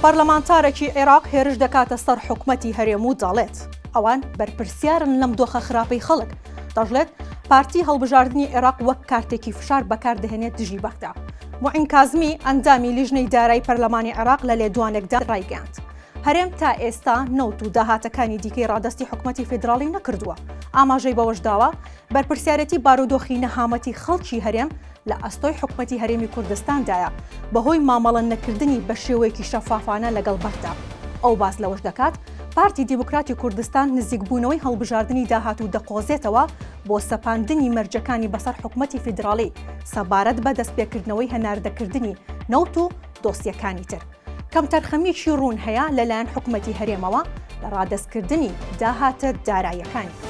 پەرلەمانتارێکی عێراق هێرش دەکاتە سەر حکومەتی هەرێم و دەڵێت ئەوان بەرپرسیارن لەم دۆخە خراپەی خەڵک. دەژڵێت پارتی هەڵبژاردننی عێراق وەک کارتێکی فشار بەکاردەهێنێت دژی بەغدا. موعین کازمی ئەندامی لیژنەی دارایی پەرلەمانی عێراق لە لێدوانێکدا ڕایگەاند. هەرێم تا ئێستا نەوت و داهاتەکانی دیکەی ڕادستی حکومەتی فیدراڵی نەکردووە. ئاماژەی بەوەش داوە بەرپرسیارەتی بارودۆخی نەهامەتی خەڵکی هەرێم لە ئەستۆی حکومەتی هەرێمی کوردستاندایە بەهۆی مامەڵە نەکردنی بە شێوەیەکی شەفافانە لەگەڵ بەغدا. ئەو باس لەوەش دەکات پارتی دیموکراتی کوردستان نزیکبوونەوەی هەڵبژاردننی داهات و دەقۆزێتەوە بۆ سەپاندنی مەرجەکانی بەسەر حکومەتی فیدراڵی سەبارەت بە دەستپێکردنەوەی هەناردەکردنی نەوت و دۆسیەکانی تر. کەم تەرخەمیکی ڕوون هەیە لەلایەن حکومەتی هەرێمەوە لە ڕادەستکردنی داهاتە داراییەکانی.